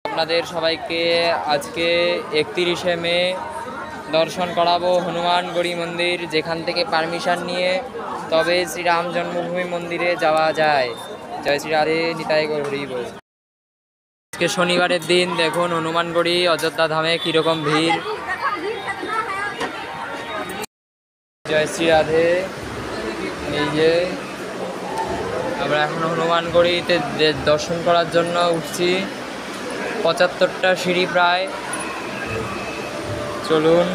আপনাদের সবাইকে আজকে 31শে মে দর্শন করাবো হনুমানগড়ি মন্দির, যেখান থেকে পারমিশন নিয়ে তবে শ্রীরাম জন্মভূমি মন্দিরে যাওয়া যায়। জয় শ্রী রাধে, নিতাই গৌর হরি বল। আজকে শনিবারের দিন, দেখুন হনুমানগড়ি অযোধ্যা ধামে কীরকম ভিড়। জয় শ্রী রাধে। এই যে আমরা এখন হনুমানগড়িতে দর্শন করার জন্য উঠছি। 75টা সিঁড়ি প্রায়। চলুন।